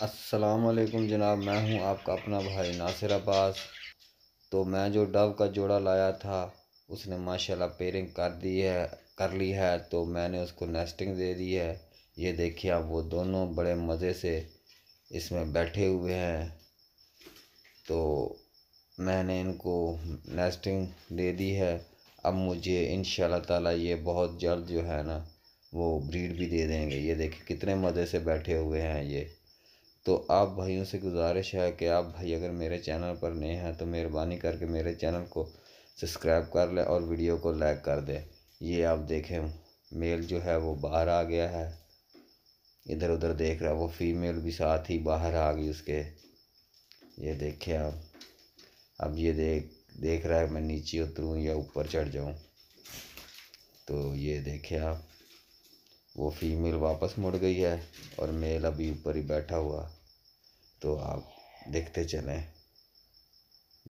अस्सलाम वालेकुम जनाब, मैं हूं आपका अपना भाई नासिर अब्बास। तो मैं जो डव का जोड़ा लाया था उसने माशाल्लाह पेयरिंग कर ली है। तो मैंने उसको नेस्टिंग दे दी है। ये देखिए आप, वो दोनों बड़े मज़े से इसमें बैठे हुए हैं। तो मैंने इनको नेस्टिंग दे दी है। अब मुझे इंशाल्लाह ताला ये बहुत जल्द जो है ना वो ब्रीड भी दे देंगे। ये देखिए कितने मज़े से बैठे हुए हैं ये। तो आप भाइयों से गुजारिश है कि आप भाई अगर मेरे चैनल पर नए हैं तो मेहरबानी करके मेरे चैनल को सब्सक्राइब कर लें और वीडियो को लाइक कर दें। ये आप देखें, मेल जो है वो बाहर आ गया है, इधर उधर देख रहा है। वो फीमेल भी साथ ही बाहर आ गई उसके। ये देखें आप, अब ये देख रहा है मैं नीचे उतरूँ या ऊपर चढ़ जाऊँ। तो ये देखें आप, वो फीमेल वापस मुड़ गई है और मेल अभी ऊपर ही बैठा हुआ। तो आप देखते चलें।